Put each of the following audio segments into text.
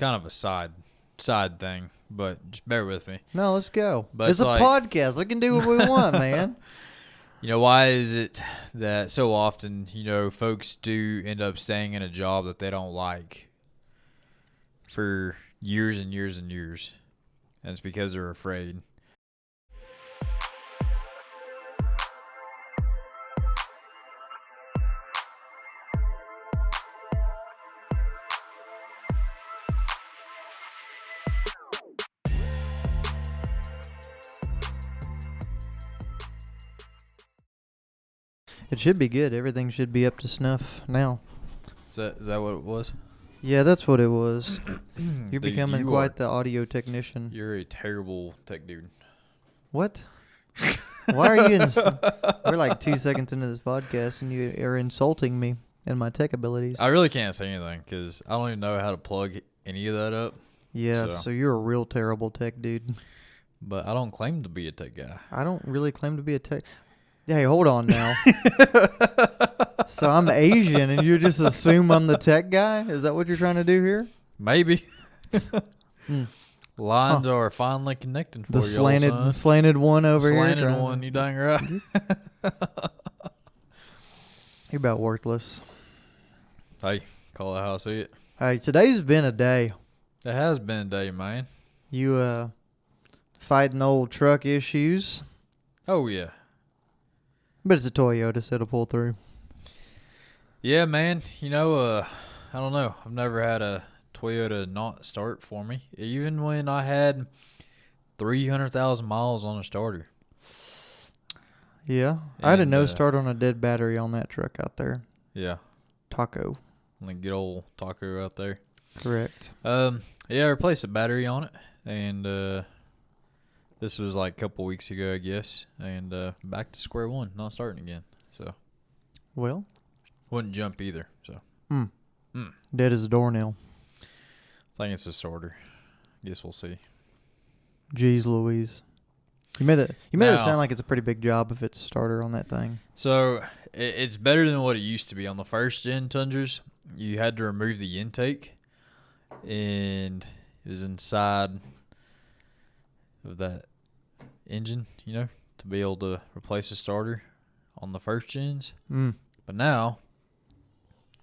kind of a side thing, but just bear with me. No, let's go. But it's a podcast. We can do what we want, man. Why is it that so often, folks do end up staying in a job that they don't like for years and years and years? And it's because they're afraid. It should be good. Everything should be up to snuff now. Is that what it was? Yeah, that's what it was. You're becoming you quite the audio technician. You're a terrible tech dude. What? Why are you we're like 2 seconds into this podcast and you are insulting me and my tech abilities. I really can't say anything because I don't even know how to plug any of that up. Yeah, so you're a real terrible tech dude. But I don't claim to be a tech guy. I don't really claim to be a tech. Hey, hold on now. So I'm Asian and you just assume I'm the tech guy? Is that what you're trying to do here? Maybe. Lines are finally connecting for the you, slanted one over here. Slanted one, you dang right. You're about worthless. Hey, call it how I see it. Hey, today's been a day. It has been a day, man. You fighting old truck issues. Oh, yeah. But it's a Toyota, so it'll pull through. Yeah, man. I don't know. I've never had a Toyota not start for me, even when I had 300,000 miles on a starter. Yeah. I had a no start on a dead battery on that truck out there. Yeah. Taco. Like good old Taco out there. Correct. Yeah, I replaced the battery on it, and this was like a couple weeks ago, I guess, and back to square one, not starting again. So, well, wouldn't jump either. So, dead as a doornail. I think it's a starter. Guess we'll see. Jeez Louise. You made it sound like it's a pretty big job if it's a starter on that thing. So it's better than what it used to be. On the first gen Tundras, you had to remove the intake, and it was inside of that engine, to be able to replace a starter on the first gens. But now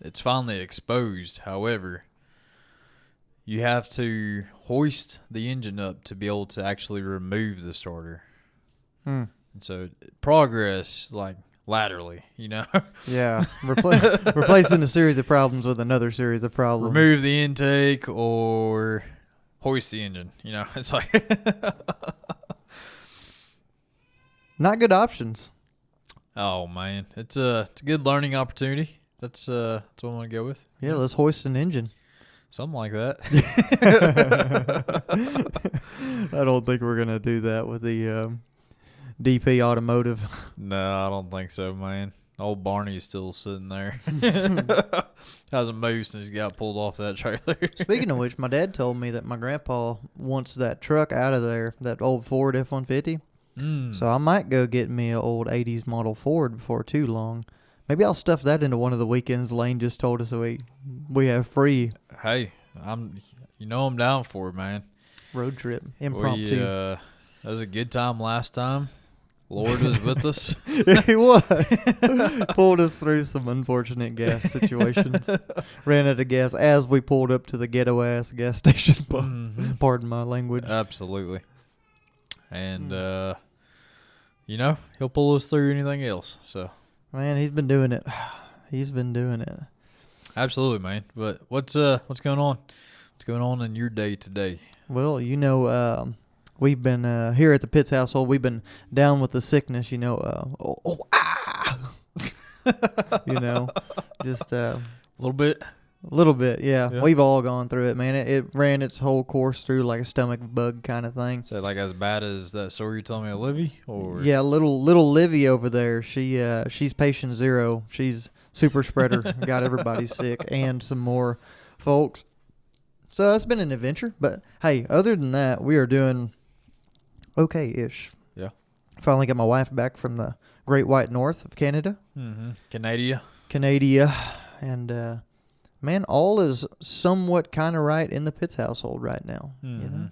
it's finally exposed. However, you have to hoist the engine up to be able to actually remove the starter. And so progress, like laterally, Yeah. Replacing a series of problems with another series of problems. Remove the intake or hoist the engine. It's like not good options. Oh man, it's a good learning opportunity. That's what I'm gonna go with. Yeah, let's hoist an engine. Something like that. I don't think we're gonna do that with the DP Automotive. No, I don't think so, man. Old Barney's still sitting there. Hasn't moved since he got pulled off that trailer. Speaking of which, my dad told me that my grandpa wants that truck out of there, that old Ford F-150. So I might go get me an old 80s model Ford before too long. Maybe I'll stuff that into one of the weekends Lane just told us we have free. Hey, I'm down for it, man. Road trip, impromptu. That was a good time last time. Lord was with us. He was. Pulled us through some unfortunate gas situations. Ran out of gas as we pulled up to the ghetto-ass gas station. Pardon my language. Absolutely. And, he'll pull us through anything else. So, man, he's been doing it. He's been doing it. Absolutely, man. But what's going on? What's going on in your day today? Well, we've been here at the Pitts household. We've been down with the sickness. Just a little bit. A little bit, yeah. We've all gone through it, man. It ran its whole course through like a stomach bug kind of thing. So like as bad as that story you told me of Livy? Or yeah, little Livy over there. She's patient zero. She's super spreader. Got everybody sick and some more folks. So it's been an adventure. But hey, other than that, we are doing okay-ish. Yeah. Finally got my wife back from the Great White North of Canada. Mm-hmm. Canada. And man, all is somewhat kind of right in the Pitts household right now. Mm-hmm. You know?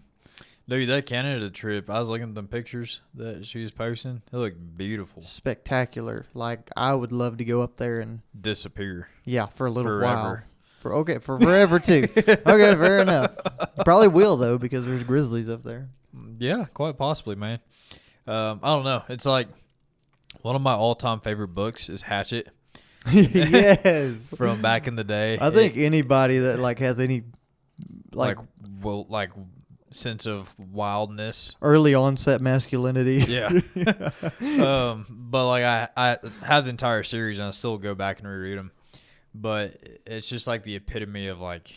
Dude, that Canada trip, I was looking at them pictures that she was posting. They look beautiful. Spectacular. Like, I would love to go up there and disappear. Yeah, for a little forever. while. For forever too. Okay, fair enough. Probably will though, because there's grizzlies up there. Yeah, quite possibly, man. I don't know. It's like one of my all-time favorite books is Hatchet. Yes. From back in the day. I think anybody that like has any like sense of wildness, early onset masculinity. Yeah. But like I have the entire series and I still go back and reread them. But it's just like the epitome of like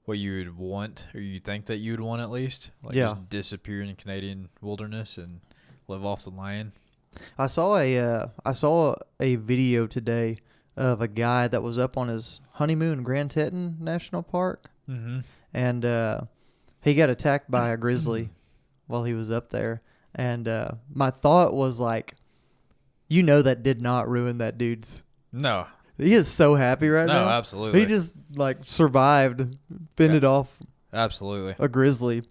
what you would want, or you think that you would want at least. Like just disappear in the Canadian wilderness and live off the land. I saw a video today of a guy that was up on his honeymoon in Grand Teton National Park, and he got attacked by a grizzly while he was up there. And my thought was like, that did not ruin that dude's. No. He is so happy right now. No, absolutely. He just like survived, fended off. Absolutely. A grizzly.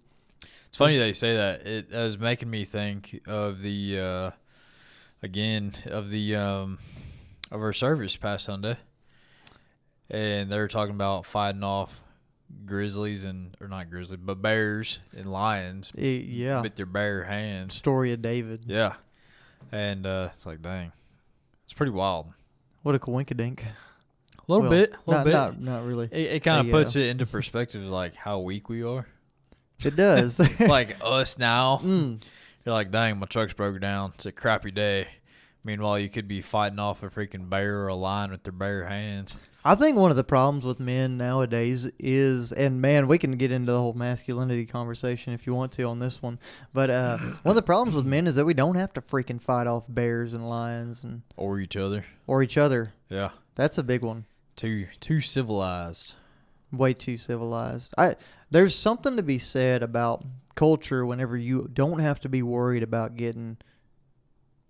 It's funny that you say that. It was making me think of the of our service past Sunday, and they were talking about fighting off grizzlies or not grizzlies, but bears and lions. Yeah. With their bare hands. Story of David. Yeah. And it's like, dang, it's pretty wild. What a coinkadink. A little bit. Not really. It kind of puts it into perspective, like how weak we are. It does. Like us now. You're like, dang, my truck's broke down. It's a crappy day. Meanwhile, you could be fighting off a freaking bear or a lion with their bare hands. I think one of the problems with men nowadays is, and man, we can get into the whole masculinity conversation if you want to on this one, but one of the problems with men is that we don't have to freaking fight off bears and lions or each other. Yeah, that's a big one. Too civilized. Way too civilized. There's something to be said about culture whenever you don't have to be worried about getting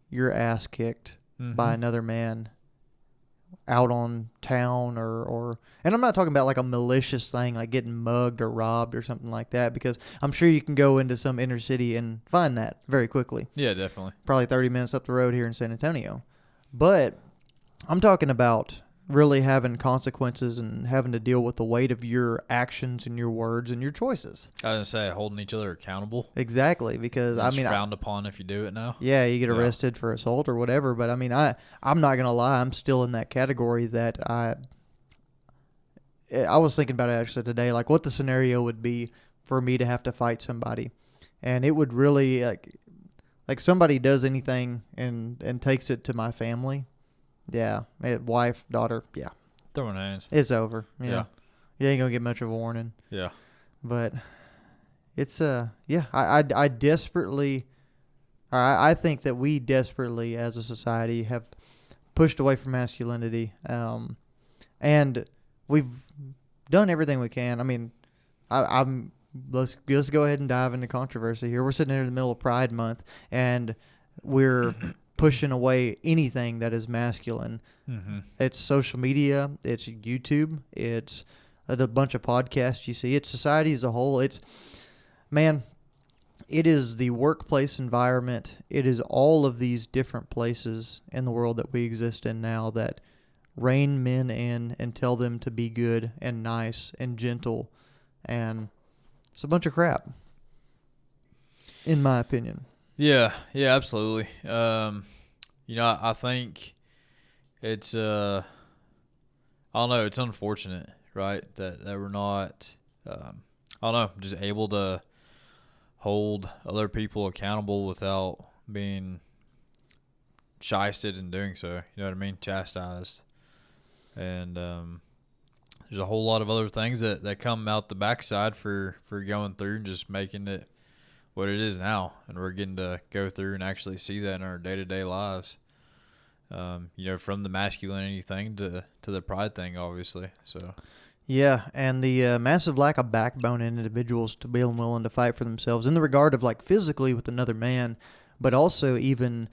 your ass kicked by another man out on town or and I'm not talking about like a malicious thing like getting mugged or robbed or something like that, because I'm sure you can go into some inner city and find that very quickly. Yeah, definitely. Probably 30 minutes up the road here in San Antonio. But I'm talking about really having consequences and having to deal with the weight of your actions and your words and your choices. I was going to say holding each other accountable. Exactly, because it's frowned upon if you do it now. Yeah, you get arrested for assault or whatever, but I mean, I'm not going to lie, I'm still in that category that I was thinking about it actually today, like what the scenario would be for me to have to fight somebody. And it would really like somebody does anything and takes it to my family. Yeah, wife, daughter, yeah. Throwing hands. It's over. Yeah. You ain't going to get much of a warning. Yeah. But it's, I desperately, I think that we desperately as a society have pushed away from masculinity. And we've done everything we can. I mean, let's go ahead and dive into controversy here. We're sitting here in the middle of Pride Month, and we're pushing away anything that is masculine. It's social media, it's YouTube, it's a bunch of podcasts you see, it's society as a whole. It is the workplace environment, it is all of these different places in the world that we exist in now that rein men in and tell them to be good and nice and gentle, and it's a bunch of crap, in my opinion. Yeah, absolutely. I think it's I don't know, it's unfortunate, right? That we're not I don't know, just able to hold other people accountable without being shysted in doing so. You know what I mean? Chastised. And there's a whole lot of other things that come out the backside for going through and just making it what it is now, and we're getting to go through and actually see that in our day-to-day lives. From the masculinity thing to the pride thing, obviously. So, yeah, and the massive lack of backbone in individuals to be willing to fight for themselves in the regard of like physically with another man, but also even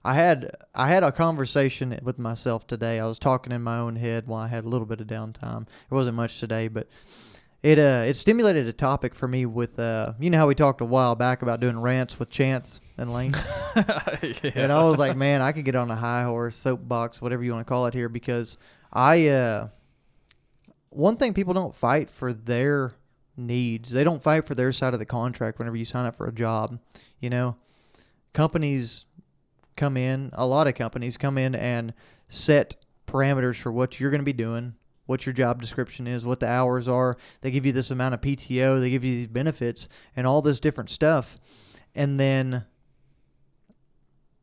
I had a conversation with myself today. I was talking in my own head while I had a little bit of downtime. It wasn't much today, but it stimulated a topic for me with you know how we talked a while back about doing rants with Chance and Lane. Yeah. And I was like, man, I could get on a high horse, soapbox, whatever you want to call it here, because I one thing, people don't fight for their needs. They don't fight for their side of the contract whenever you sign up for a job. You know, companies come in, a lot of companies come in and set parameters for what you're going to be doing, what your job description is, what the hours are. They give you this amount of PTO, they give you these benefits and all this different stuff. And then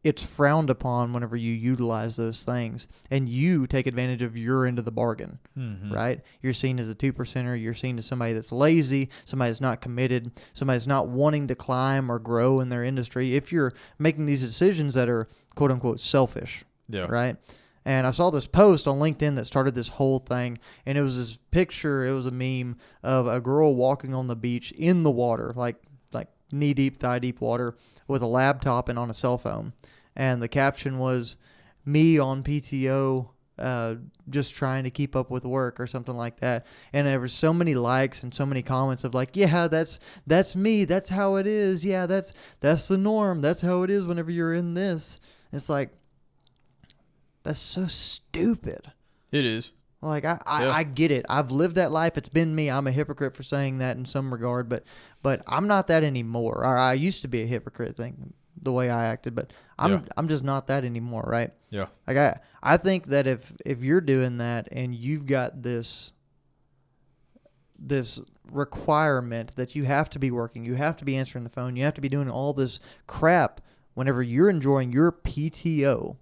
it's frowned upon whenever you utilize those things and you take advantage of your end of the bargain, right? You're seen as a 2%er. You're seen as somebody that's lazy, somebody that's not committed, somebody that's not wanting to climb or grow in their industry. If you're making these decisions that are quote unquote selfish, right? And I saw this post on LinkedIn that started this whole thing, and it was this picture, it was a meme of a girl walking on the beach in the water, like knee deep, thigh deep water, with a laptop and on a cell phone. And the caption was, me on PTO, just trying to keep up with work or something like that. And there were so many likes and so many comments of like, yeah, that's me. That's how it is. Yeah, that's the norm. That's how it is whenever you're in this. It's like, that's so stupid. It is. Like, I get it. I've lived that life. It's been me. I'm a hypocrite for saying that in some regard, but I'm not that anymore. Or I used to be a hypocrite, the way I acted, but I'm just not that anymore, right? Yeah. Like I think that if you're doing that and you've got this requirement that you have to be working, you have to be answering the phone, you have to be doing all this crap whenever you're enjoying your PTO,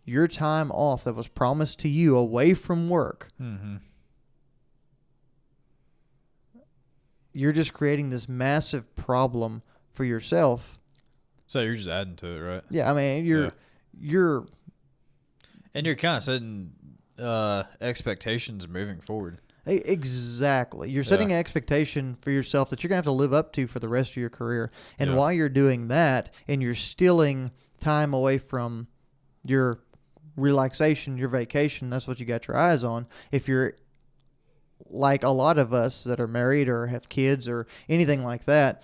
your time off that was promised to you away from work, you're just creating this massive problem for yourself. So you're just adding to it, right? Yeah, I mean, you're and you're kind of setting expectations moving forward. Exactly. You're setting an expectation for yourself that you're going to have to live up to for the rest of your career. And while you're doing that and you're stealing time away from your relaxation, your vacation, that's what you got your eyes on. If you're like a lot of us that are married or have kids or anything like that,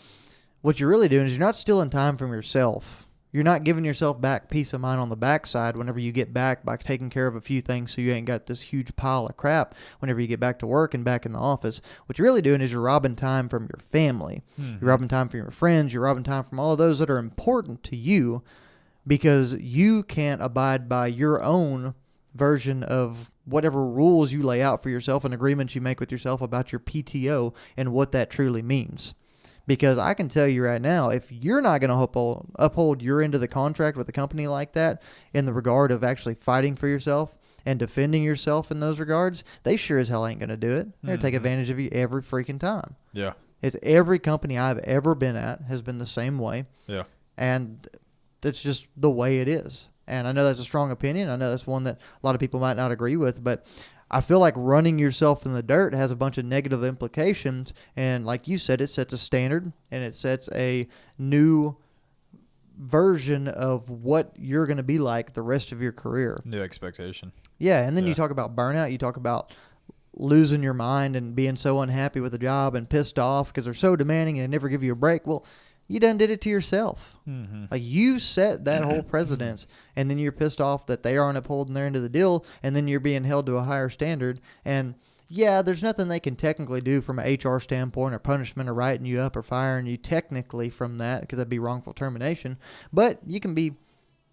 what you're really doing is you're not stealing time from yourself. You're not giving yourself back peace of mind on the backside whenever you get back by taking care of a few things so you ain't got this huge pile of crap whenever you get back to work and back in the office. What you're really doing is you're robbing time from your family. You're robbing time from your friends. You're robbing time from all of those that are important to you because you can't abide by your own version of whatever rules you lay out for yourself and agreements you make with yourself about your PTO and what that truly means. Because I can tell you right now, if you're not going to uphold your end of the contract with a company like that in the regard of actually fighting for yourself and defending yourself in those regards, they sure as hell ain't going to do it. They're going to take advantage of you every freaking time. Yeah. It's every company I've ever been at has been the same way. Yeah. And that's just the way it is. And I know that's a strong opinion. I know that's one that a lot of people might not agree with, but I feel like running yourself in the dirt has a bunch of negative implications. And like you said, it sets a standard and it sets a new version of what you're going to be like the rest of your career. New expectation. Yeah. And then you talk about burnout. You talk about losing your mind and being so unhappy with the job and pissed off because they're so demanding and they never give you a break. Well, you done did it to yourself. Like you set that whole precedence, and then you're pissed off that they aren't upholding their end of the deal, and then you're being held to a higher standard. And yeah, there's nothing they can technically do from an HR standpoint or punishment or writing you up or firing you technically from that because that'd be wrongful termination. But you can be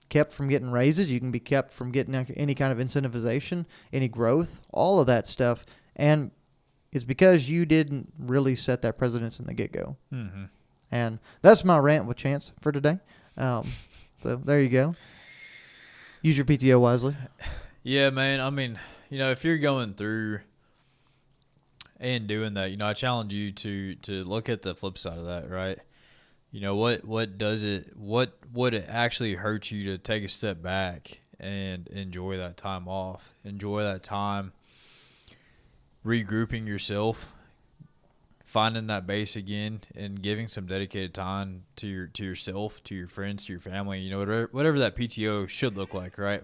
kept from getting raises. You can be kept from getting any kind of incentivization, any growth, all of that stuff. And it's because you didn't really set that precedence in the get-go. And that's my rant with Chance for today. So there you go. Use your PTO wisely. Yeah, man. I mean, if you're going through and doing that, I challenge you to look at the flip side of that, right? What would it actually hurt you to take a step back and enjoy that time off? Enjoy that time regrouping yourself, finding that base again and giving some dedicated time to yourself, to your friends, to your family, whatever that PTO should look like, right?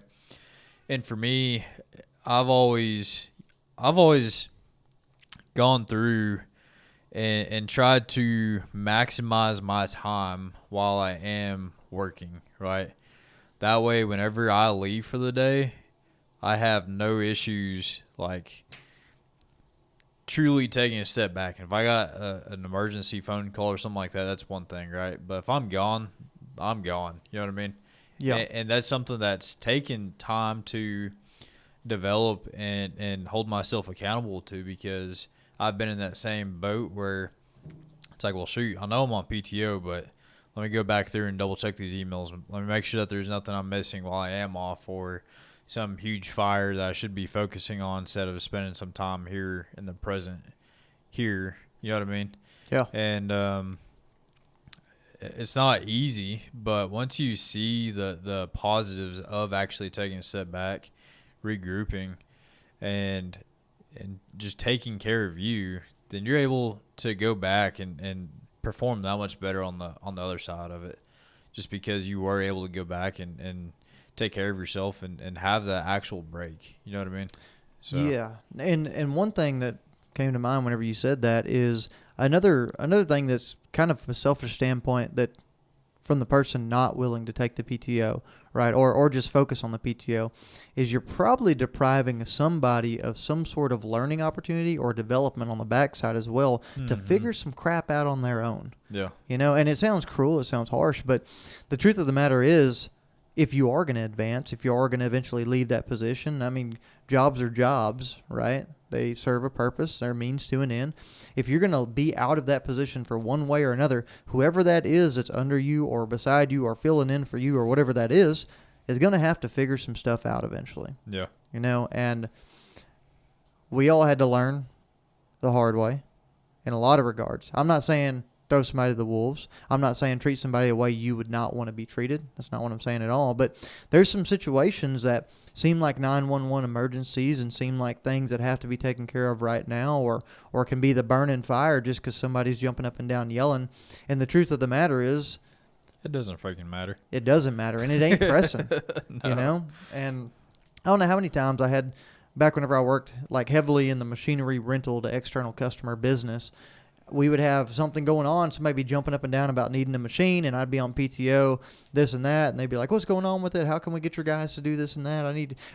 And for me, I've always gone through and tried to maximize my time while I am working, right? That way, whenever I leave for the day, I have no issues like truly taking a step back. And if I got an emergency phone call or something like that, that's one thing, right? But if I'm gone, I'm gone. You know what I mean? Yeah. And that's something that's taken time to develop and hold myself accountable to, because I've been in that same boat where it's like, well, shoot, I know I'm on PTO, but let me go back through and double check these emails. Let me make sure that there's nothing I'm missing while I am off, or some huge fire that I should be focusing on instead of spending some time here in the present here. You know what I mean? Yeah. And it's not easy, but once you see the positives of actually taking a step back, regrouping, and just taking care of you, then you're able to go back and perform that much better on the other side of it, just because you were able to go back and take care of yourself and have that actual break. You know what I mean? So Yeah. And one thing that came to mind whenever you said that is another thing that's kind of from a selfish standpoint, that from the person not willing to take the PTO, right, or just focus on the PTO, is you're probably depriving somebody of some sort of learning opportunity or development on the backside as well, to figure some crap out on their own. Yeah. And it sounds cruel, it sounds harsh, but the truth of the matter is, if you are going to advance, if you are going to eventually leave that position, I mean, jobs are jobs, right? They serve a purpose. They're means to an end. If you're going to be out of that position for one way or another, whoever that is that's under you or beside you or filling in for you or whatever that is going to have to figure some stuff out eventually. Yeah. And we all had to learn the hard way in a lot of regards. I'm not saying throw somebody to the wolves. I'm not saying treat somebody the way you would not want to be treated. That's not what I'm saying at all. But there's some situations that seem like 911 emergencies and seem like things that have to be taken care of right now, or can be the burning fire just because somebody's jumping up and down yelling. And the truth of the matter is, it doesn't freaking matter. It doesn't matter, and it ain't pressing, No. And I don't know how many times I had, back whenever I worked like heavily in the machinery rental to external customer business, we would have something going on, somebody be jumping up and down about needing a machine, and I'd be on PTO, this and that, and they'd be like, what's going on with it? How can we get your guys to do this and that?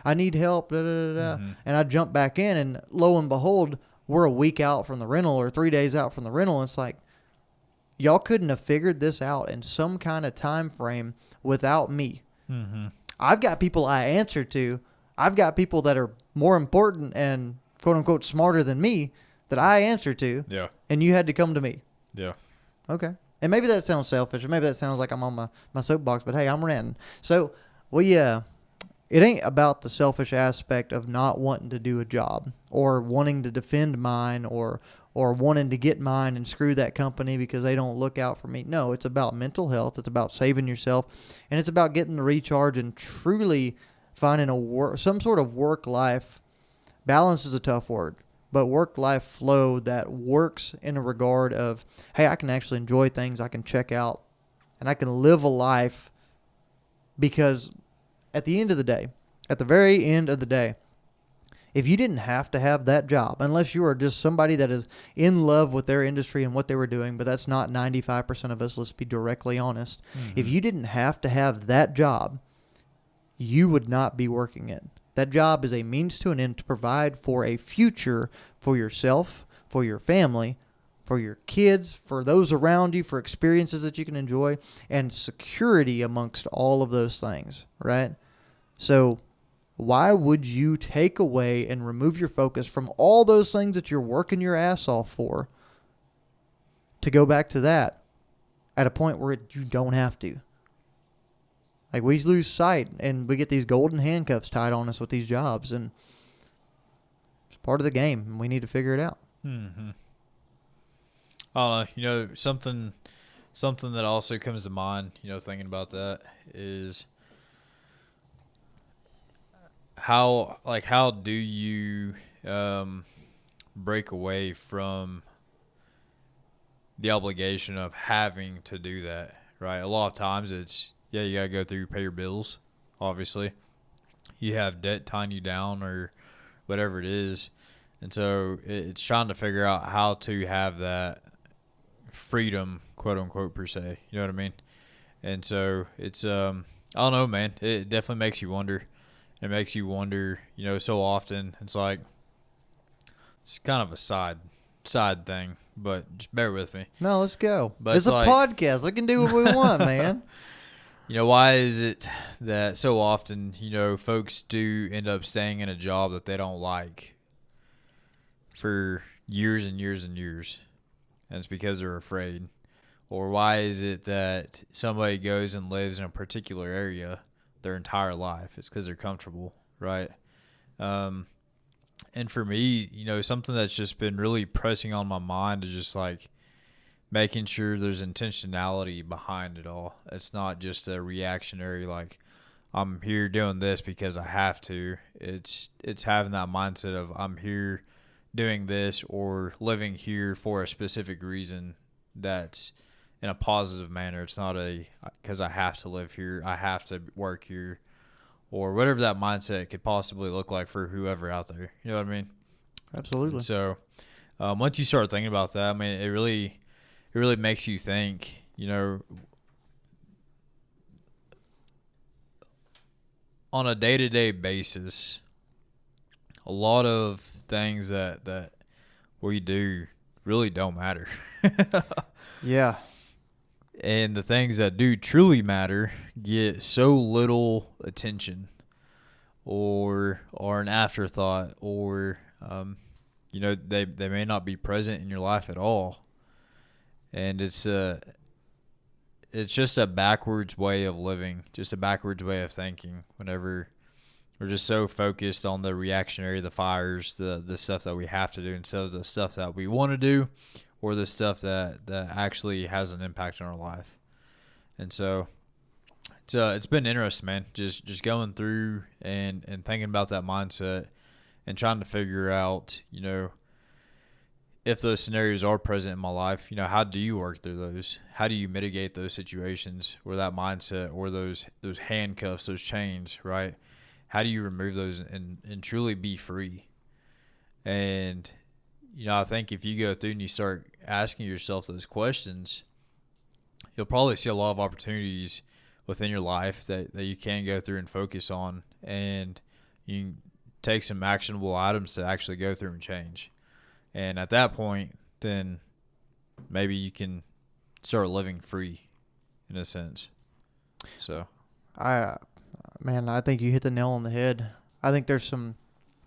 I need help, da, da, da, da. And I'd jump back in, and lo and behold, we're a week out from the rental or 3 days out from the rental, and it's like, y'all couldn't have figured this out in some kind of time frame without me. I've got people I answer to. I've got people that are more important and quote-unquote smarter than me that I answer to. Yeah. And you had to come to me. Yeah. Okay. And maybe that sounds selfish, or maybe that sounds like I'm on my soapbox, but hey, I'm ranting. So it ain't about the selfish aspect of not wanting to do a job or wanting to defend mine or wanting to get mine and screw that company because they don't look out for me. No, it's about mental health. It's about saving yourself, and it's about getting the recharge and truly finding some sort of work-life balance is a tough word, but work-life flow that works in a regard of, hey, I can actually enjoy things, I can check out, and I can live a life, because at the end of the day, at the very end of the day, if you didn't have to have that job, unless you are just somebody that is in love with their industry and what they were doing, but that's not 95% of us, let's be directly honest. If you didn't have to have that job, you would not be working it. That job is a means to an end to provide for a future for yourself, for your family, for your kids, for those around you, for experiences that you can enjoy, and security amongst all of those things, right? So why would you take away and remove your focus from all those things that you're working your ass off for to go back to that at a point where you don't have to? Like, we lose sight and we get these golden handcuffs tied on us with these jobs, and it's part of the game, and we need to figure it out. I don't know. Something that also comes to mind, thinking about that is how do you break away from the obligation of having to do that, right? A lot of times it's, yeah, you got to go through, pay your bills, obviously. You have debt tying you down or whatever it is. And so it's trying to figure out how to have that freedom, quote unquote, per se. You know what I mean? And so it's, I don't know, man. It definitely makes you wonder. It makes you wonder, so often. It's like, it's kind of a side thing, but just bear with me. No, let's go. But it's a podcast. We can do what we want, man. Why is it that so often, folks do end up staying in a job that they don't like for years and years and years? And it's because they're afraid. Or why is it that somebody goes and lives in a particular area their entire life? It's because they're comfortable, right? And for me, something that's just been really pressing on my mind is just like making sure there's intentionality behind it all. It's not just a reactionary, like, I'm here doing this because I have to. It's having that mindset of I'm here doing this or living here for a specific reason that's in a positive manner. It's not because I have to live here, I have to work here, or whatever that mindset could possibly look like for whoever out there. You know what I mean? Absolutely. And so once you start thinking about that, I mean, it really makes you think, on a day-to-day basis, a lot of things that we do really don't matter. Yeah. And the things that do truly matter get so little attention or are an afterthought or, they may not be present in your life at all. And it's just a backwards way of living, just a backwards way of thinking whenever we're just so focused on the reactionary, the fires, the stuff that we have to do instead of the stuff that we want to do or the stuff that actually has an impact on our life. And so it's been interesting, man, just going through and thinking about that mindset and trying to figure out, if those scenarios are present in my life, how do you work through those? How do you mitigate those situations where that mindset or those handcuffs, those chains, right? How do you remove those and truly be free? And, I think if you go through and you start asking yourself those questions, you'll probably see a lot of opportunities within your life that you can go through and focus on. And you can take some actionable items to actually go through and change. And at that point, then maybe you can start living free in a sense. So, I think you hit the nail on the head. I think there's some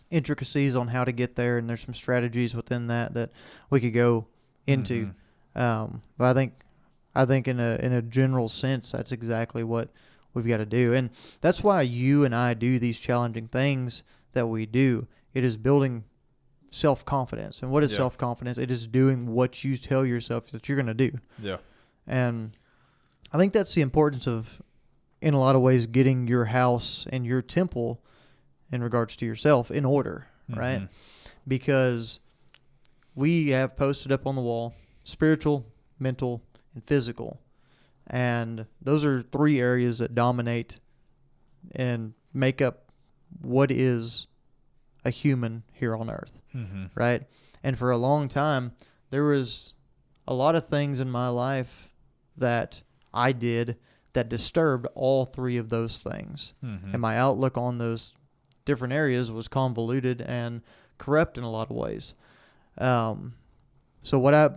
intricacies on how to get there, and there's some strategies within that we could go into. But I think in a general sense, that's exactly what we've got to do. And that's why you and I do these challenging things that we do. It is building self-confidence. And what is self-confidence? It is doing what you tell yourself that you're going to do. Yeah. And I think that's the importance of, in a lot of ways, getting your house and your temple in regards to yourself in order, right? Because we have posted up on the wall spiritual, mental, and physical. And those are three areas that dominate and make up what is a human here on earth, right? And for a long time, there was a lot of things in my life that I did that disturbed all three of those things. And my outlook on those different areas was convoluted and corrupt in a lot of ways. So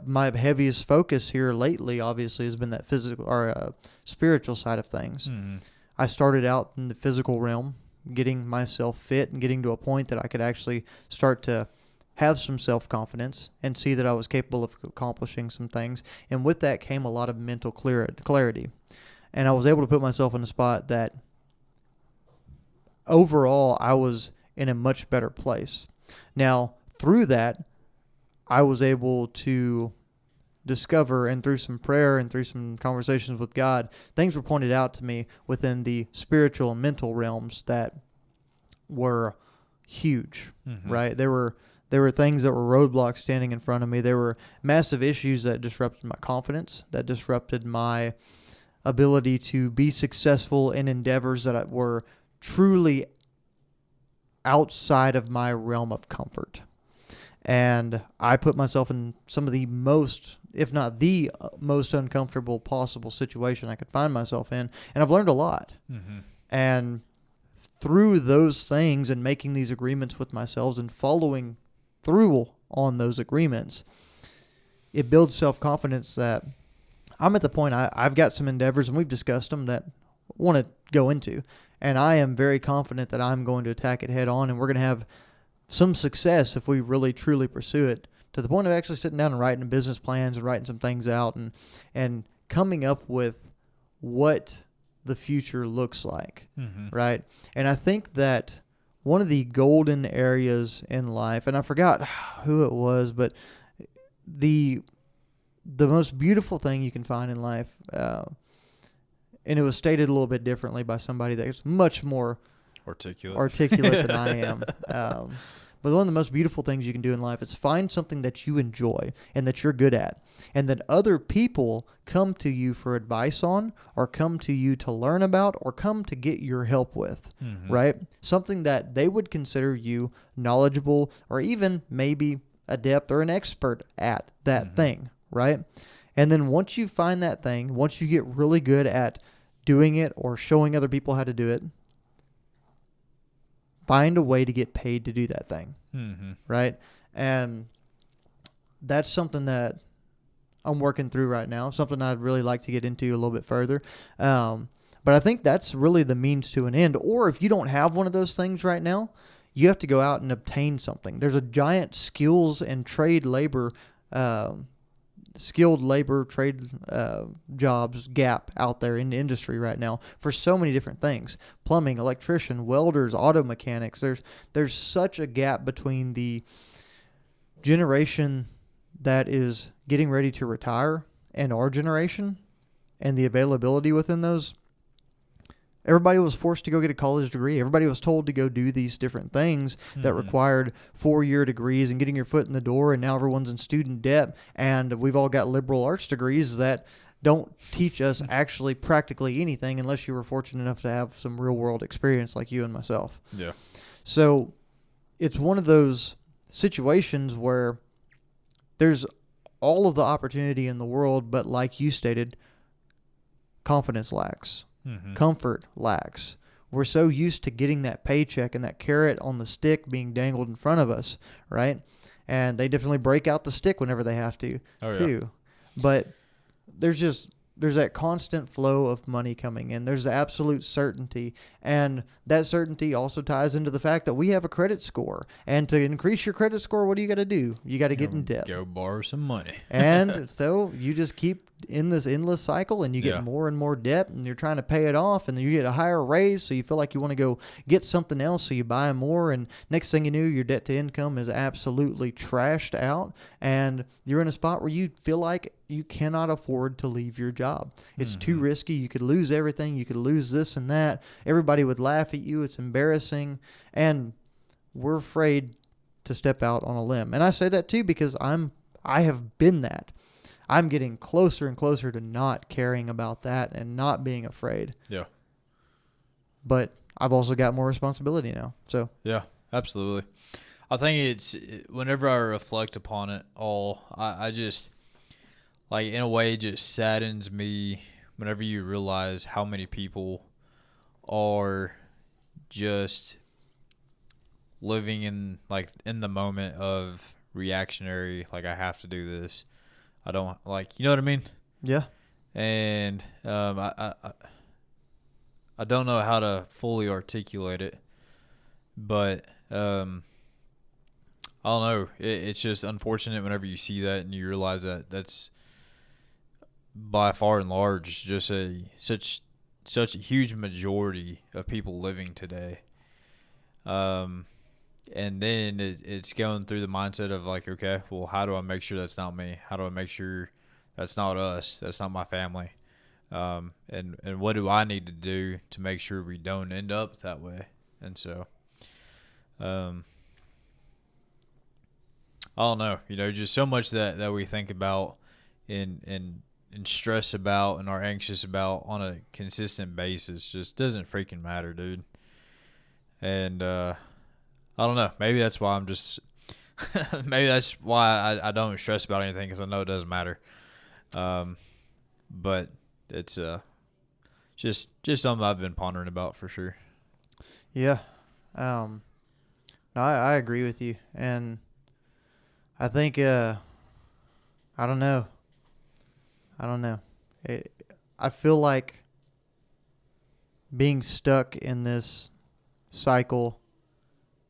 my heaviest focus here lately, obviously, has been that physical or spiritual side of things. I started out in the physical realm, getting myself fit and getting to a point that I could actually start to have some self-confidence and see that I was capable of accomplishing some things. And with that came a lot of mental clarity. And I was able to put myself in a spot that overall I was in a much better place. Now, through that, I was able to discover, and through some prayer and through some conversations with God, things were pointed out to me within the spiritual and mental realms that were huge, right? They were There were things that were roadblocks standing in front of me. There were massive issues that disrupted my confidence, that disrupted my ability to be successful in endeavors that were truly outside of my realm of comfort. And I put myself in some of the most, if not the most uncomfortable possible situation I could find myself in. And I've learned a lot. Mm-hmm. And through those things and making these agreements with myself and following through on those agreements, it builds self-confidence that I'm at the point I've got some endeavors, and we've discussed them, that I want to go into. And I am very confident that I'm going to attack it head on, and we're going to have some success if we really truly pursue it, to the point of actually sitting down and writing business plans and writing some things out and coming up with what the future looks like, right? And I think that one of the golden areas in life, and I forgot who it was, but the most beautiful thing you can find in life, and it was stated a little bit differently by somebody that's much more articulate than I am. But one of the most beautiful things you can do in life is find something that you enjoy and that you're good at, and that other people come to you for advice on, or come to you to learn about, or come to get your help with, right? Something that they would consider you knowledgeable, or even maybe adept or an expert at that thing, right? And then once you find that thing, once you get really good at doing it or showing other people how to do it, find a way to get paid to do that thing, right? And that's something that I'm working through right now, something I'd really like to get into a little bit further. But I think that's really the means to an end. Or if you don't have one of those things right now, you have to go out and obtain something. There's a giant skills and trade labor, skilled labor trade jobs gap out there in the industry right now for so many different things: plumbing, electrician, welders, auto mechanics. There's such a gap between the generation that is getting ready to retire and our generation, and the availability within those. Everybody was forced to go get a college degree. Everybody was told to go do these different things that required 4-year degrees and getting your foot in the door. And now everyone's in student debt. And we've all got liberal arts degrees that don't teach us actually practically anything unless you were fortunate enough to have some real world experience like you and myself. Yeah. So it's one of those situations where there's all of the opportunity in the world, but like you stated, confidence lacks. Comfort lacks. We're so used to getting that paycheck and that carrot on the stick being dangled in front of us, right? And they definitely break out the stick whenever they have to, too. But there's that constant flow of money coming in. There's the absolute certainty. And that certainty also ties into the fact that we have a credit score. And to increase your credit score, what do you got to do? You got to get in debt. Go borrow some money. And so you just keep in this endless cycle, and you get more and more debt, and you're trying to pay it off, and you get a higher raise, so you feel like you want to go get something else, so you buy more, and next thing you know, your debt to income is absolutely trashed out, and you're in a spot where you feel like you cannot afford to leave your job. It's too risky. You could lose everything. You could lose this and that. Everybody would laugh at you. It's embarrassing, and we're afraid to step out on a limb. And I say that too because I have been that. I'm getting closer and closer to not caring about that and not being afraid. Yeah. But I've also got more responsibility now. So yeah, absolutely. I think whenever I reflect upon it all, I just, like, in a way, it just saddens me whenever you realize how many people are just living in the moment of reactionary, like, I have to do this. I don't, like, you know what I mean? Yeah. And I don't know how to fully articulate it, but I don't know. It's just unfortunate whenever you see that and you realize that that's by far and large just such a huge majority of people living today. And then it's going through the mindset of, like, okay, well, how do I make sure that's not me? How do I make sure that's not us? That's not my family? And what do I need to do to make sure we don't end up that way? And so, I don't know. Just so much that we think about and stress about and are anxious about on a consistent basis just doesn't freaking matter, dude. And I don't know. Maybe that's why I'm just. Maybe that's why I don't stress about anything, because I know it doesn't matter. But it's just something I've been pondering about for sure. Yeah. No, I agree with you, and I think I don't know. I feel like being stuck in this cycle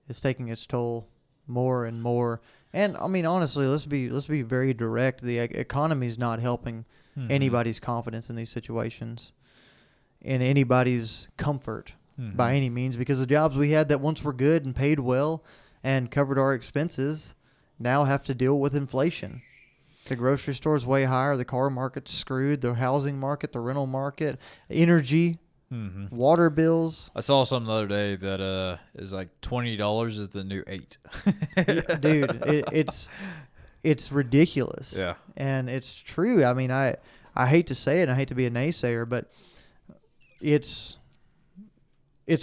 is taking its toll more and more. And I mean, honestly, let's be very direct. The economy's not helping anybody's confidence in these situations, and anybody's comfort by any means, because the jobs we had that once were good and paid well and covered our expenses now have to deal with inflation. The grocery store's way higher. The car market's screwed. The housing market, the rental market, energy, water bills. I saw something the other day that is like $20 is the new $8. Dude, it's ridiculous. Yeah, and it's true. I mean, I hate to say it, and I hate to be a naysayer, but it's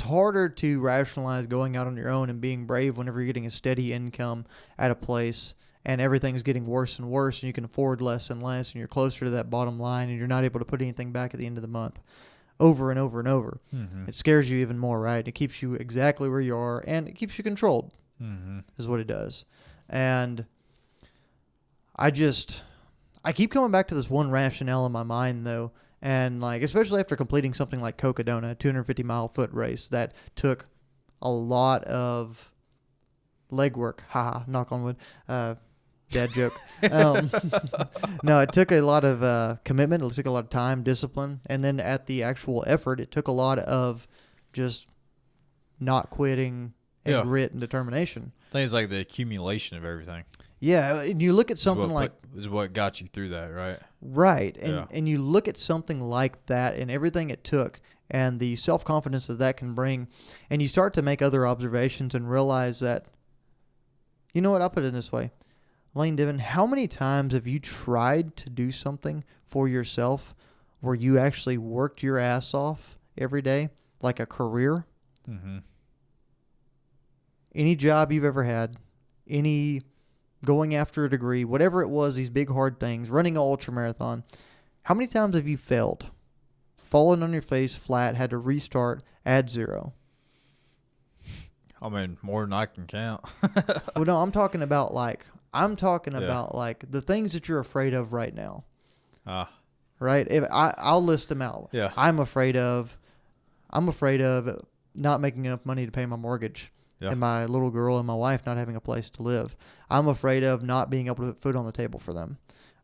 harder to rationalize going out on your own and being brave whenever you're getting a steady income at a place and everything's getting worse and worse, and you can afford less and less, and you're closer to that bottom line, and you're not able to put anything back at the end of the month. Over and over and over. It scares you even more, right? It keeps you exactly where you are, and it keeps you controlled, is what it does. And I keep coming back to this one rationale in my mind, though, and like, especially after completing something like Cocodona, a 250-mile foot race that took a lot of legwork. Haha, knock on wood. Dad joke. No, it took a lot of commitment. It took a lot of time, discipline. And then at the actual effort, it took a lot of just not quitting and grit and determination. I think it's like the accumulation of everything. Yeah, and you look at something is what got you through that, right? Right. And you look at something like that and everything it took and the self-confidence that can bring, and you start to make other observations and realize that, you know what, I'll put it this way. Lane Divin, how many times have you tried to do something for yourself where you actually worked your ass off every day, like a career? Any job you've ever had, any going after a degree, whatever it was, these big hard things, running an ultra marathon, how many times have you failed? Fallen on your face flat, had to restart, add zero? I mean, more than I can count. Well, no, I'm talking about the things that you're afraid of right now. Right? I'll list them out. Yeah. I'm afraid of not making enough money to pay my mortgage. Yeah. And my little girl and my wife not having a place to live. I'm afraid of not being able to put food on the table for them.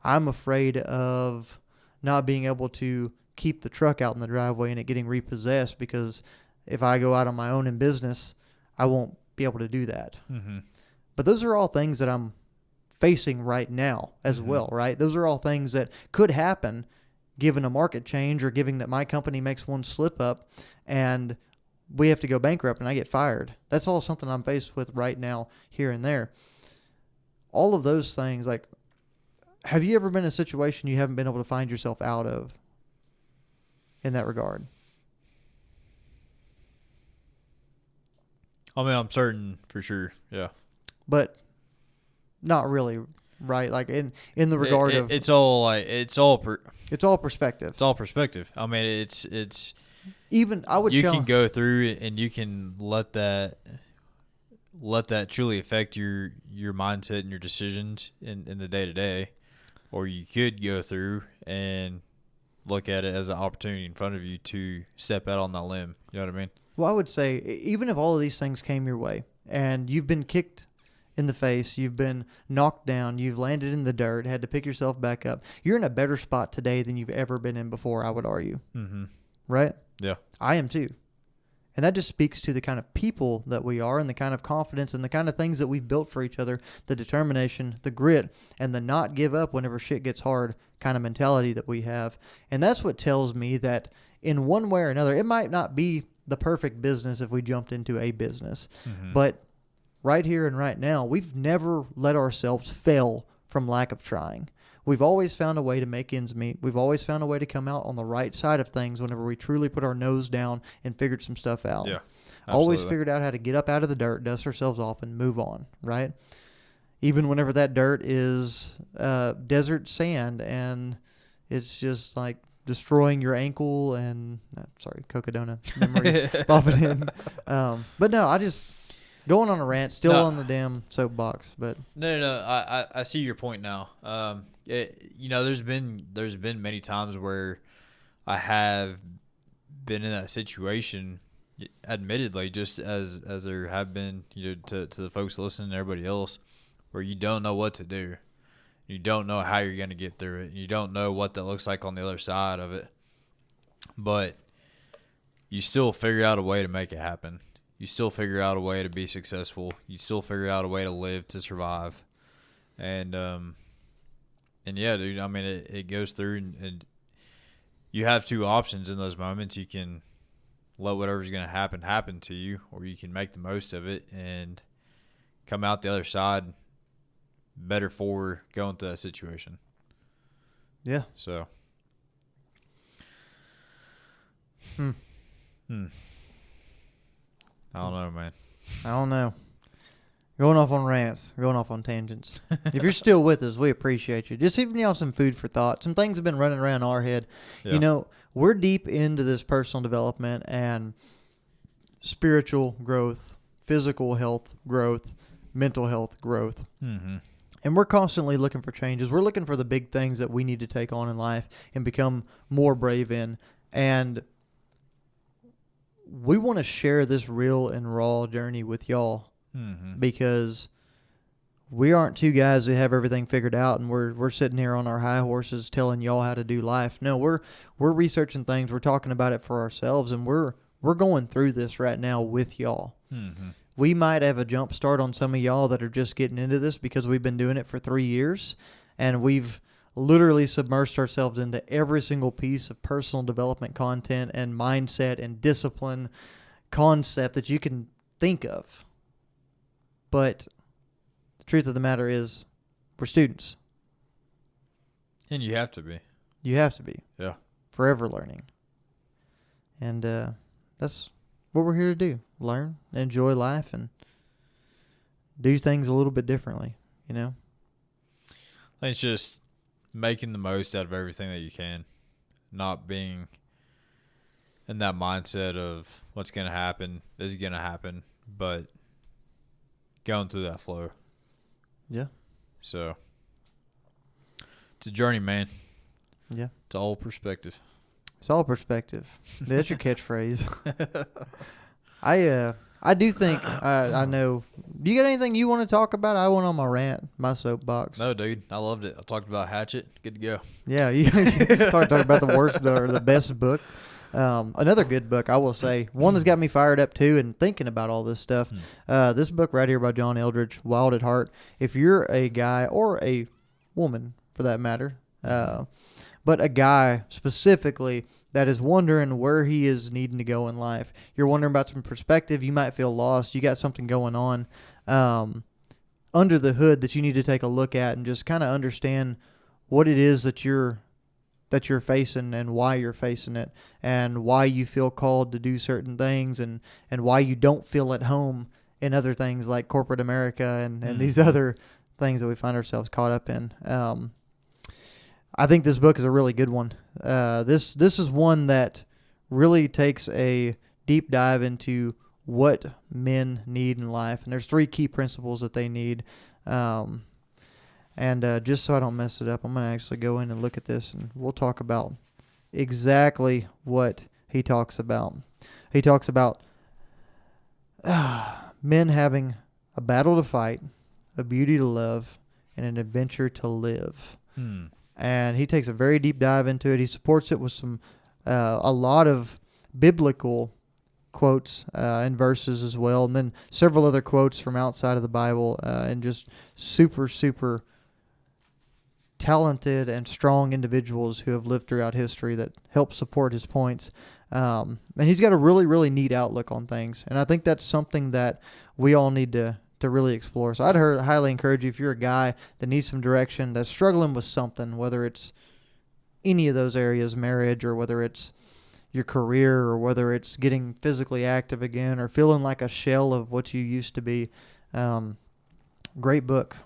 I'm afraid of not being able to keep the truck out in the driveway and it getting repossessed, because if I go out on my own in business, I won't be able to do that. But those are all things that I'm facing right now as well, right? Those are all things that could happen given a market change, or given that my company makes one slip up and we have to go bankrupt and I get fired. That's all something I'm faced with right now, here and there. All of those things, like, have you ever been in a situation you haven't been able to find yourself out of in that regard? I mean, I'm certain for sure, yeah. But not really, right? Like in the regard of it's all perspective. It's all perspective. I mean, it's even you can go through it and you can let that truly affect your mindset and your decisions in the day to day, or you could go through and look at it as an opportunity in front of you to step out on that limb. You know what I mean? Well, I would say, even if all of these things came your way and you've been kicked in the face, you've been knocked down, you've landed in the dirt, had to pick yourself back up, you're in a better spot today than you've ever been in before, I would argue. Right? Yeah. I am too. And that just speaks to the kind of people that we are and the kind of confidence and the kind of things that we've built for each other, the determination, the grit, and the not give up whenever shit gets hard kind of mentality that we have. And that's what tells me that in one way or another, it might not be the perfect business if we jumped into a business, but right here and right now, we've never let ourselves fail from lack of trying. We've always found a way to make ends meet. We've always found a way to come out on the right side of things whenever we truly put our nose down and figured some stuff out. Yeah, always figured out how to get up out of the dirt, dust ourselves off, and move on, right? Even whenever that dirt is desert sand and it's just like destroying your ankle and, Cocodona memories popping in. But no, I just... Going on a rant, still on the damn soapbox, but no. I see your point now. There's been many times where I have been in that situation, admittedly, just as there have been, to the folks listening and everybody else, where you don't know what to do, you don't know how you're going to get through it, you don't know what that looks like on the other side of it, but you still figure out a way to make it happen. You still figure out a way to be successful. You still figure out a way to live, to survive. And yeah, dude, I mean, it goes through and you have two options in those moments. You can let whatever's going to happen to you, or you can make the most of it and come out the other side better for going through that situation. Yeah. So. I don't know, man. I don't know. Going off on rants, going off on tangents. If you're still with us, we appreciate you. Just giving y'all some food for thought. Some things have been running around our head. Yeah. We're deep into this personal development and spiritual growth, physical health growth, mental health growth. Mm-hmm. And we're constantly looking for changes. We're looking for the big things that we need to take on in life and become more brave in. And we want to share this real and raw journey with y'all, because we aren't two guys that have everything figured out and we're sitting here on our high horses telling y'all how to do life. No, we're researching things. We're talking about it for ourselves, and we're going through this right now with y'all. Mm-hmm. We might have a jump start on some of y'all that are just getting into this because we've been doing it for 3 years, and we've literally submersed ourselves into every single piece of personal development content and mindset and discipline concept that you can think of. But the truth of the matter is, we're students. And you have to be. You have to be. Yeah. Forever learning. And that's what we're here to do. Learn, enjoy life, and do things a little bit differently, It's just making the most out of everything that you can, not being in that mindset of what's going to happen, is going to happen, but going through that flow. Yeah. So it's a journey, man. Yeah. It's all perspective. It's all perspective. That's your catchphrase. I do think I know. Do you got anything you want to talk about? I went on my rant, my soapbox. No, dude. I loved it. I talked about Hatchet. Good to go. Yeah, you talked about the worst or the best book. Another good book, I will say. One that's got me fired up, too, and thinking about all this stuff. This book right here by John Eldridge, Wild at Heart. If you're a guy, or a woman, for that matter, but a guy specifically that is wondering where he is needing to go in life. You're wondering about some perspective. You might feel lost. You got something going on under the hood that you need to take a look at and just kind of understand what it is that you're facing and why you're facing it and why you feel called to do certain things and why you don't feel at home in other things like corporate America and these other things that we find ourselves caught up in. I think this book is a really good one. This is one that really takes a deep dive into what men need in life. And there's 3 key principles that they need. And just so I don't mess it up, I'm going to actually go in and look at this, and we'll talk about exactly what he talks about. He talks about men having a battle to fight, a beauty to love, and an adventure to live. And he takes a very deep dive into it. He supports it with some a lot of biblical quotes and verses as well, and then several other quotes from outside of the Bible, and just super, super talented and strong individuals who have lived throughout history that help support his points. And he's got a really, really neat outlook on things. And I think that's something that we all need to to really explore. So I'd highly encourage you, if you're a guy that needs some direction, that's struggling with something, whether it's any of those areas, marriage, or whether it's your career, or whether it's getting physically active again, or feeling like a shell of what you used to be. Great book.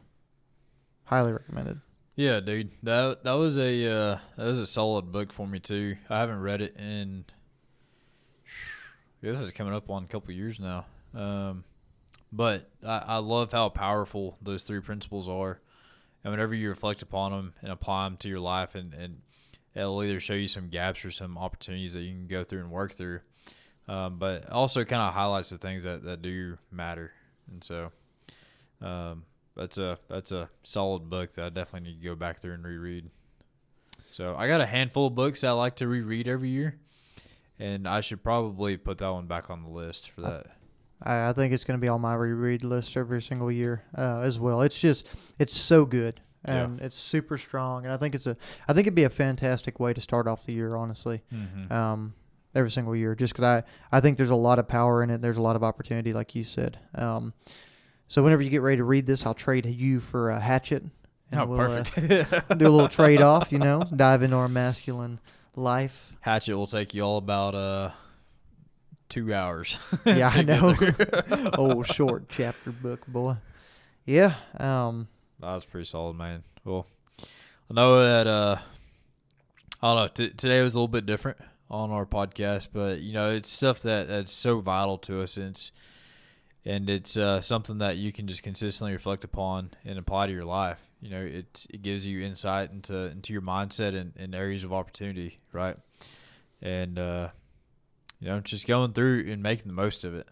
Highly recommended. Yeah, dude. That was a solid book for me too. I haven't read it in, I guess it's coming up on a couple of years now. But I love how powerful those three principles are. And whenever you reflect upon them and apply them to your life, and it'll either show you some gaps or some opportunities that you can go through and work through. But also kind of highlights the things that do matter. And so that's a solid book that I definitely need to go back through and reread. So I got a handful of books I like to reread every year, and I should probably put that one back on the list for that. I think it's going to be on my reread list every single year as well. It's so good, and it's super strong, and I think it'd be a fantastic way to start off the year, honestly. Mm-hmm. Every single year, just because I think there's a lot of power in it. There's a lot of opportunity, like you said. So whenever you get ready to read this, I'll trade you for a hatchet. And we'll, perfect. Do a little trade off, dive into our masculine life. Hatchet will take you all about 2 hours. Yeah, I know. Old short chapter book, boy. Yeah. That's pretty solid, man. Well, I know that I don't know. Today was a little bit different on our podcast, but it's stuff that's so vital to us, and it's something that you can just consistently reflect upon and apply to your life. It gives you insight into your mindset and areas of opportunity, right? And just going through and making the most of it.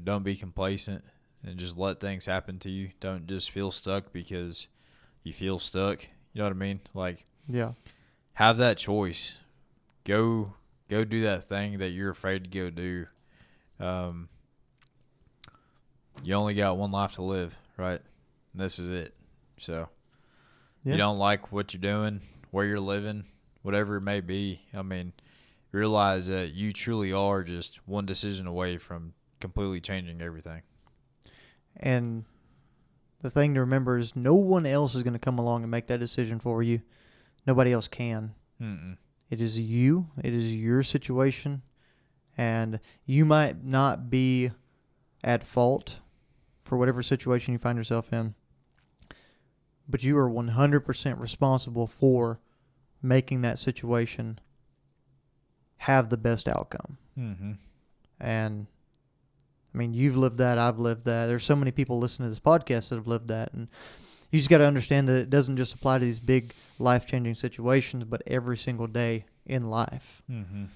Don't be complacent and just let things happen to you. Don't just feel stuck because you feel stuck. You know what I mean? Like, yeah, have that choice. Go do that thing that you're afraid to go do. You only got one life to live, right? And this is it. So, you don't like what you're doing, where you're living, whatever it may be. I mean, realize that you truly are just one decision away from completely changing everything. And the thing to remember is no one else is going to come along and make that decision for you. Nobody else can. Mm-mm. It is you. It is your situation. And you might not be at fault for whatever situation you find yourself in, but you are 100% responsible for making that situation have the best outcome. Mm-hmm. And I mean, you've lived that. I've lived that. There's so many people listening to this podcast that have lived that. And you just got to understand that it doesn't just apply to these big life-changing situations, but every single day in life. Mm-hmm.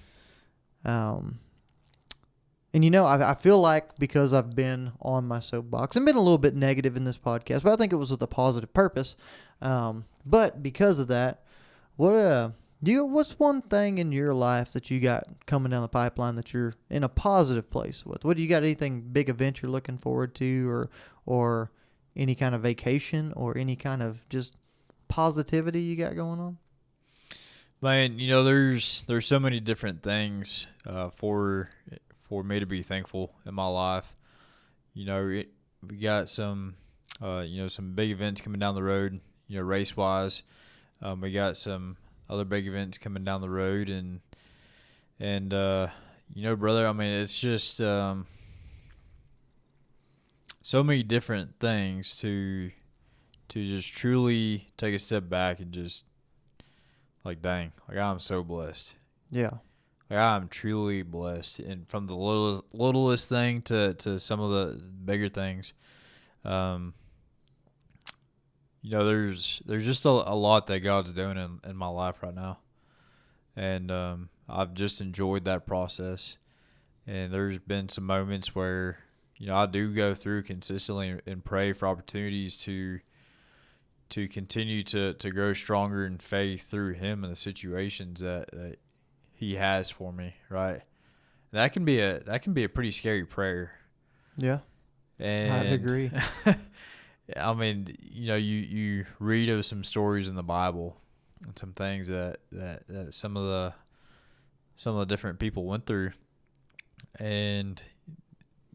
And, I feel like because I've been on my soapbox and been a little bit negative in this podcast, but I think it was with a positive purpose. But because of that, what's one thing in your life that you got coming down the pipeline that you're in a positive place with? What do you got? Anything big event you're looking forward to, or any kind of vacation, or any kind of just positivity you got going on? Man, there's so many different things for me to be thankful in my life. We got some some big events coming down the road, race wise. We got some other big events coming down the road, and brother, I mean, it's just so many different things to just truly take a step back and just dang, I'm so blessed. Yeah. I'm truly blessed, and from the littlest thing to some of the bigger things, there's just a lot that God's doing in my life right now, and I've just enjoyed that process. And there's been some moments where I do go through consistently and pray for opportunities to continue to grow stronger in faith through Him and the situations that He has for me, right? That can be a pretty scary prayer. Yeah, and I'd agree. I mean, you read of some stories in the Bible and some things that some of the different people went through, and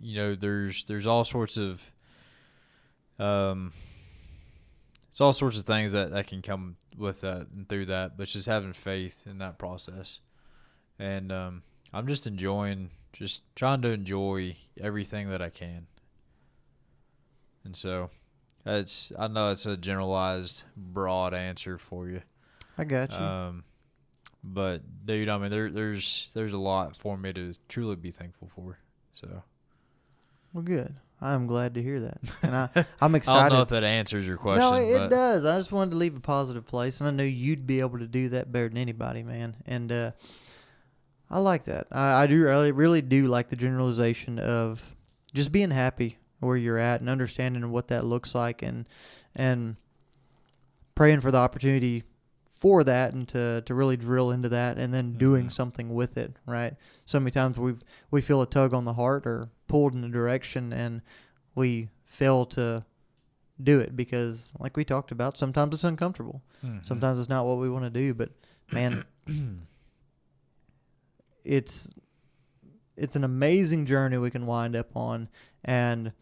there's all sorts of it's all sorts of things that can come with that and through that, but just having faith in that process. And I'm just trying to enjoy everything that I can. And so I know it's a generalized, broad answer for you. I got you. But dude, I mean, there's a lot for me to truly be thankful for. So, well, good. I'm glad to hear that, and I'm excited. I don't know if that answers your question. No, it does. I just wanted to leave a positive place, and I know you'd be able to do that better than anybody, man. And I like that. I really do like the generalization of just being happy where you're at and understanding what that looks like, and praying for the opportunity for that and to really drill into that and then doing something with it, right? So many times we feel a tug on the heart or pulled in a direction and we fail to do it because, like we talked about, sometimes it's uncomfortable. Sometimes it's not what we want to do, but man, it's an amazing journey we can wind up on and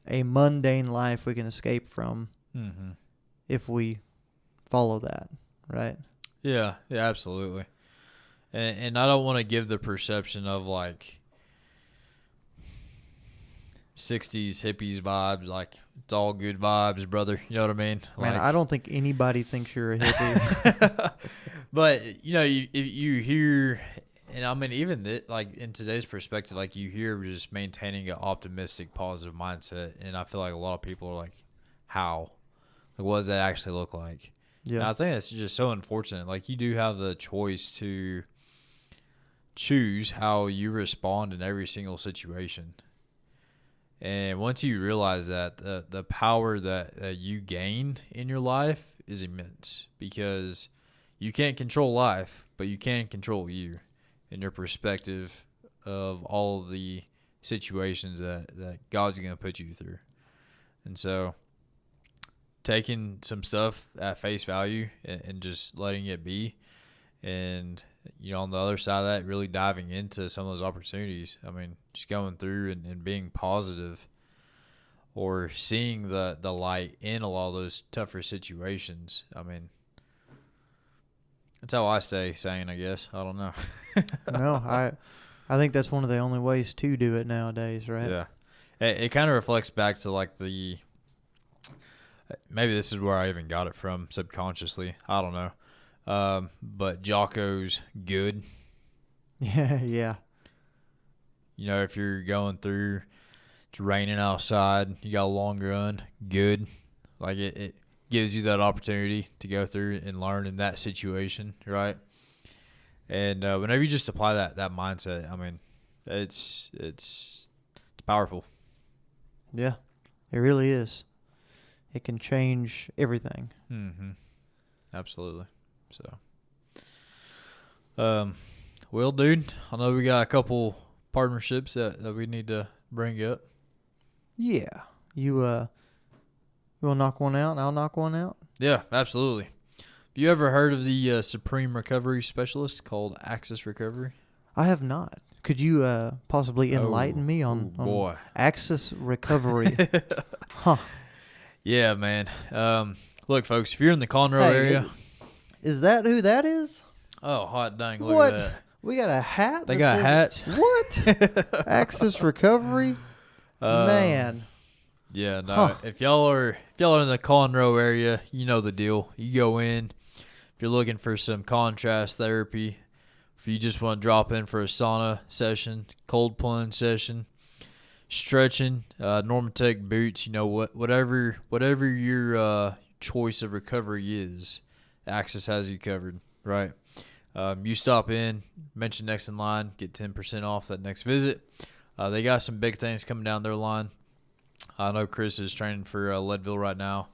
a mundane life we can escape from if we follow that. Right. Yeah, absolutely. And I don't want to give the perception of like 60s hippies vibes, like it's all good vibes, brother. You know what I mean? Man, I don't think anybody thinks you're a hippie. But if you hear, and I mean even like in today's perspective, like you hear just maintaining an optimistic, positive mindset, and I feel like a lot of people are like, how? Like, what does that actually look like? Yeah, and I think it's just so unfortunate. Like, you do have the choice to choose how you respond in every single situation. And once you realize that, the power that you gain in your life is immense because you can't control life, but you can control you and your perspective of all of the situations that God's going to put you through. And so taking some stuff at face value and just letting it be, and on the other side of that, really diving into some of those opportunities. I mean, just going through and being positive or seeing the light in a lot of those tougher situations. I mean, that's how I stay sane, I guess. I don't know. No, I think that's one of the only ways to do it nowadays, right? Yeah. It kind of reflects back to like maybe this is where I even got it from subconsciously. I don't know. But Jocko's good. Yeah. If you're going through, it's raining outside, you got a long run, good. Like it gives you that opportunity to go through and learn in that situation, right? And whenever you just apply that mindset, I mean, it's powerful. Yeah, it really is. It can change everything. Absolutely. So, well, dude, I know we got a couple partnerships that we need to bring up. Yeah. You want to knock one out and I'll knock one out? Yeah, absolutely. Have you ever heard of the Supreme Recovery Specialist called Access Recovery? I have not. Could you possibly enlighten me on Access Recovery? Huh. Yeah, man. Look, folks, if you're in the Conroe area. Is that who that is? Oh, hot dang. Look at that. We got a hat? They got hats? What? Access Recovery? Man. Yeah, no. If y'all are in the Conroe area, you know the deal. You go in. If you're looking for some contrast therapy, if you just want to drop in for a sauna session, cold plunge session, stretching, Normatec boots, whatever your choice of recovery is, Access has you covered, right? You stop in, mention next in line, get 10% off that next visit. They got some big things coming down their line. I know Chris is training for Leadville right now,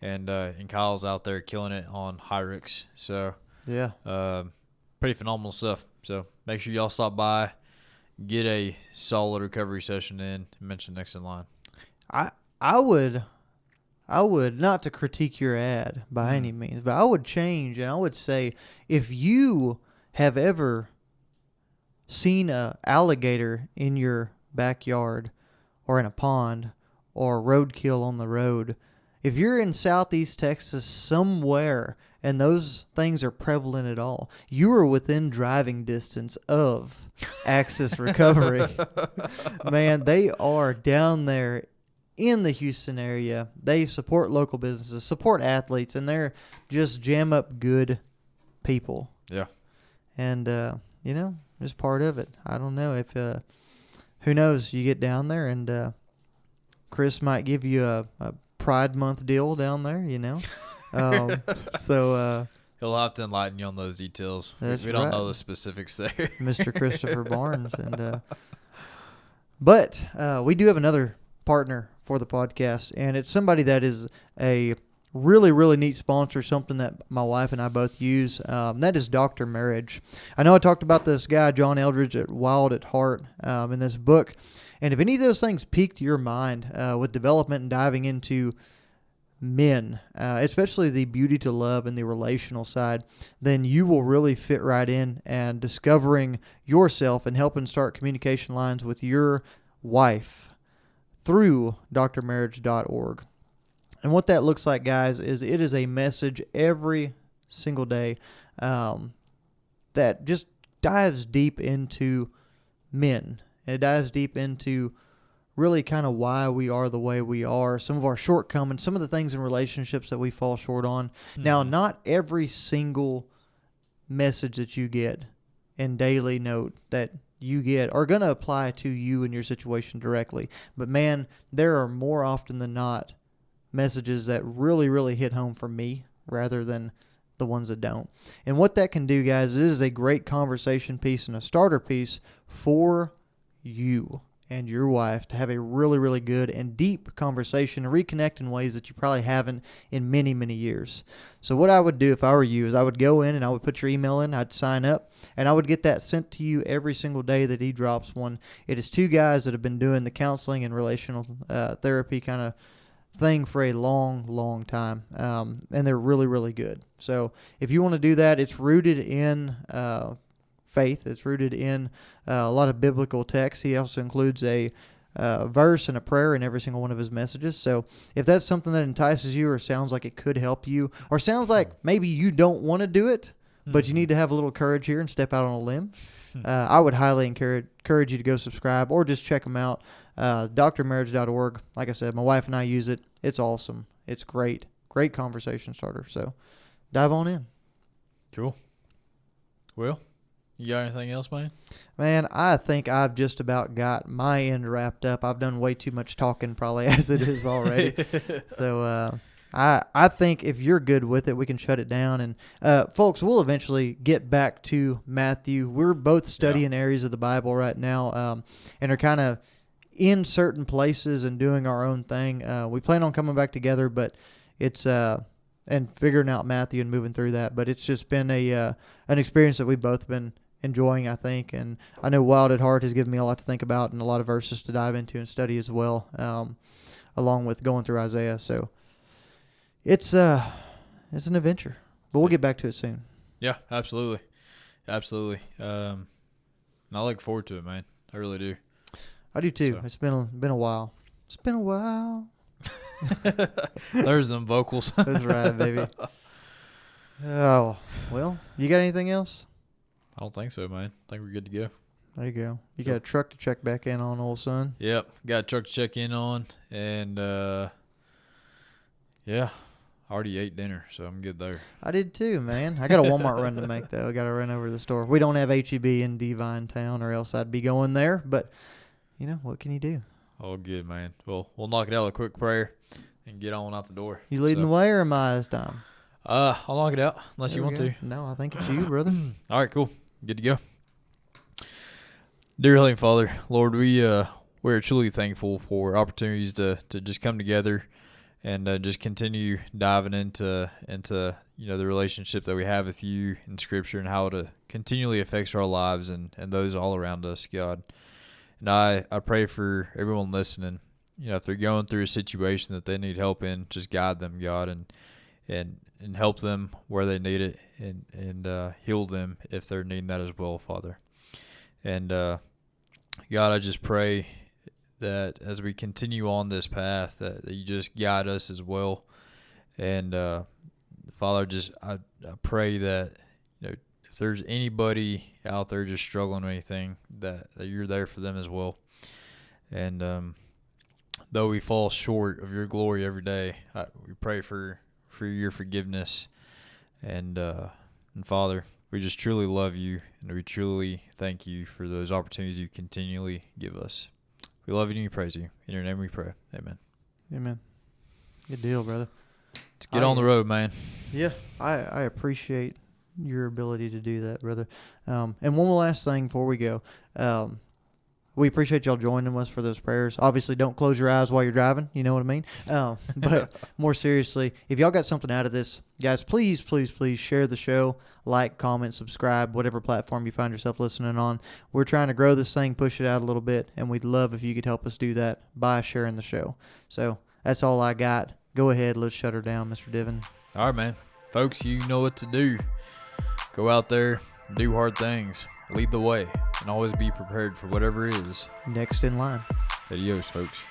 and Kyle's out there killing it on Hyrix. So yeah, pretty phenomenal stuff. So make sure y'all stop by, get a solid recovery session in, and mention next in line. I would not to critique your ad by any means, but I would change and I would say if you have ever seen an alligator in your backyard or in a pond or roadkill on the road. If you're in Southeast Texas somewhere and those things are prevalent at all, you are within driving distance of Axis Recovery. Man, they are down there in the Houston area. They support local businesses, support athletes, and they're just jam up good people. Yeah. And, just part of it. I don't know if, who knows, you get down there and Chris might give you a Pride Month deal down there, So he'll have to enlighten you on those details. We don't know the specifics there. Mr. Christopher Barnes. But we do have another partner for the podcast, and it's somebody that is a really, really neat sponsor, something that my wife and I both use. That is Dr. Marriage. I know I talked about this guy, John Eldridge, at Wild at Heart in this book. And if any of those things piqued your mind with development and diving into men, especially the beauty to love and the relational side, then you will really fit right in and discovering yourself and helping start communication lines with your wife through drmarriage.org. And what that looks like, guys, is it is a message every single day that just dives deep into men. It dives deep into really kind of why we are the way we are, some of our shortcomings, some of the things in relationships that we fall short on. Mm-hmm. Now, not every single message that you get in Daily Note that you get are going to apply to you and your situation directly. But, man, there are more often than not messages that really, really hit home for me rather than the ones that don't. And what that can do, guys, it is a great conversation piece and a starter piece for you and your wife to have a really, really good and deep conversation and reconnect in ways that you probably haven't in many, many years. So what I would do if I were you is I would go in and I would put your email in, I'd sign up, and I would get that sent to you every single day that he drops one. It is two guys that have been doing the counseling and relational therapy kind of thing for a long, long time, and they're really, really good. So if you want to do that, it's rooted in faith. It's rooted in a lot of biblical text. He also includes a verse and a prayer in every single one of his messages. So if that's something that entices you or sounds like it could help you or sounds like maybe you don't want to do it, but you need to have a little courage here and step out on a limb, I would highly encourage you to go subscribe or just check them out. drmarriage.org. Like I said, my wife and I use it. It's awesome. It's great. Great conversation starter. So dive on in. Cool. Well, you got anything else, man? Man, I think I've just about got my end wrapped up. I've done way too much talking probably as it is already. So I think if you're good with it, we can shut it down. And folks, we'll eventually get back to Matthew. We're both studying areas of the Bible right now and are kind of in certain places and doing our own thing. We plan on coming back together, but it's and figuring out Matthew and moving through that. But it's just been an experience that we've both been enjoying, I think. And I know Wild at Heart has given me a lot to think about and a lot of verses to dive into and study as well, along with going through Isaiah. So it's an adventure, but we'll get back to it soon. Yeah, absolutely. Absolutely. And I look forward to it, man. I really do. I do too. So. It's been a while. It's been a while. There's some vocals. That's right, baby. Oh, well, you got anything else? I don't think so, man. I think we're good to go. There you go. You got a truck to check back in on, old son? Yep. Got a truck to check in on. And, yeah, I already ate dinner, so I'm good there. I did too, man. I got a Walmart run to make, though. I got to run over to the store. We don't have H-E-B in Devine Town, or else I'd be going there. But, you know, what can you do? All good, man. Well, we'll knock it out with a quick prayer and get on out the door. You leading the way or am I this time? I'll knock it out unless you want to. No, I think it's you, brother. All right, cool. Good to go. Dear Heavenly Father, Lord, we're truly thankful for opportunities to just come together and just continue diving into the relationship that we have with you in Scripture and how it continually affects our lives and those all around us, God. And I pray for everyone listening, if they're going through a situation that they need help in, just guide them, God, and help them where they need it and heal them if they're needing that as well, Father. And God, I just pray that as we continue on this path, that you just guide us as well. And Father, I pray that if there's anybody out there just struggling with anything, that you're there for them as well. And though we fall short of your glory every day, we pray for your forgiveness. And Father, we just truly love you, and we truly thank you for those opportunities you continually give us. We love you and we praise you. In your name we pray. Amen. Amen. Good deal, brother. Let's get on the road, man. Yeah, I appreciate your ability to do that, brother. And one last thing before we go. We appreciate y'all joining us for those prayers. Obviously, don't close your eyes while you're driving. You know what I mean? But more seriously, if y'all got something out of this, guys, please, please, please share the show. Like, comment, subscribe, whatever platform you find yourself listening on. We're trying to grow this thing, push it out a little bit, and we'd love if you could help us do that by sharing the show. So that's all I got. Go ahead. Let's shut her down, Mr. Divin. All right, man. Folks, you know what to do. Go out there, do hard things, lead the way, and always be prepared for whatever is next in line. Adios, folks.